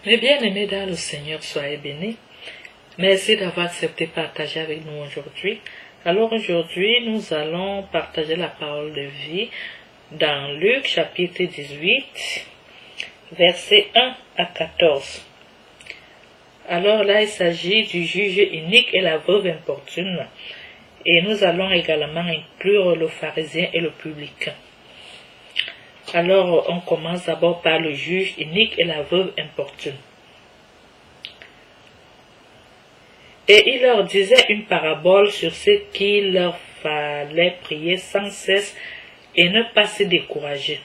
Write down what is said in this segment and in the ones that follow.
Mes bien-aimés dans le Seigneur, soyez bénis. Merci d'avoir accepté de partager avec nous aujourd'hui. Alors aujourd'hui, nous allons partager la parole de vie dans Luc chapitre 18, versets 1 à 14. Alors là, il s'agit du juge unique et la veuve importune. Et nous allons également inclure le pharisien et le publicain. Alors, on commence d'abord par le juge unique et la veuve importune. Et il leur disait une parabole sur ce qu'il leur fallait prier sans cesse et ne pas se décourager.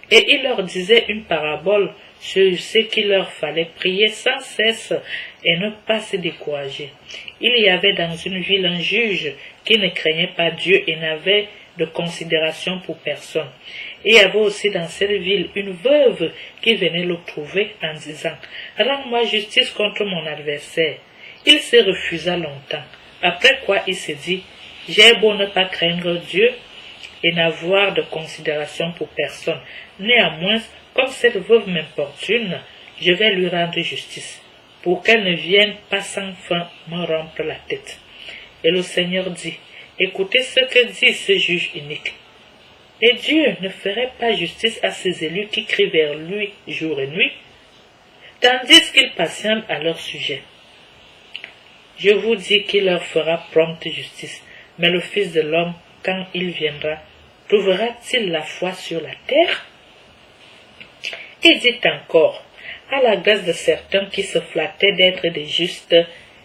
Et il leur disait une parabole sur ce qu'il leur fallait prier sans cesse et ne pas se décourager. Il y avait dans une ville un juge qui ne craignait pas Dieu et n'avait de considération pour personne. Et il y avait aussi dans cette ville une veuve qui venait le trouver en disant « Rends-moi justice contre mon adversaire ». Il se refusa longtemps, après quoi il se dit « J'ai beau ne pas craindre Dieu et n'avoir de considération pour personne. Néanmoins, comme cette veuve m'importune, je vais lui rendre justice, pour qu'elle ne vienne pas sans fin me rompre la tête. » Et le Seigneur dit « Écoutez ce que dit ce juge unique. Et Dieu ne ferait pas justice à ses élus qui crient vers lui jour et nuit, tandis qu'il patiente à leur sujet. Je vous dis qu'il leur fera prompte justice, mais le Fils de l'homme, quand il viendra, trouvera-t-il la foi sur la terre? » Et dit encore, à la grâce de certains qui se flattaient d'être des justes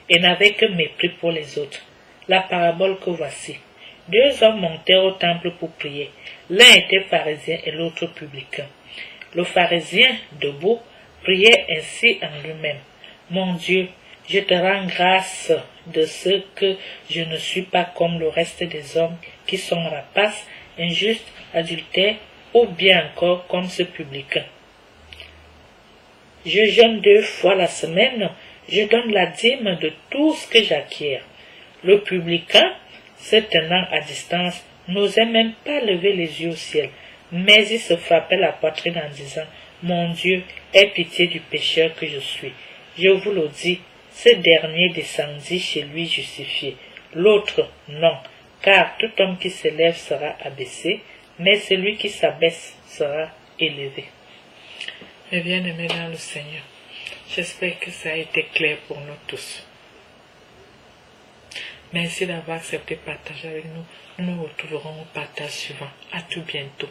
et n'avaient que mépris pour les autres. La parabole que voici. 2 hommes montèrent au temple pour prier. L'un était pharisien et l'autre publicain. Le pharisien, debout, priait ainsi en lui-même. Mon Dieu, je te rends grâce de ce que je ne suis pas comme le reste des hommes qui sont rapaces, injustes, adultères, ou bien encore comme ce publicain. Je jeûne 2 fois la semaine, je donne la dîme de tout ce que j'acquiers. Le publicain, se tenant à distance, n'osait même pas lever les yeux au ciel, mais il se frappait la poitrine en disant « Mon Dieu, aie pitié du pécheur que je suis. » Je vous le dis, ce dernier descendit chez lui justifié, l'autre non, car tout homme qui s'élève sera abaissé, mais celui qui s'abaisse sera élevé. Mes bien-aimés dans le Seigneur, j'espère que ça a été clair pour nous tous. Merci d'avoir accepté de partager avec nous. Nous nous retrouverons au partage suivant. À tout bientôt.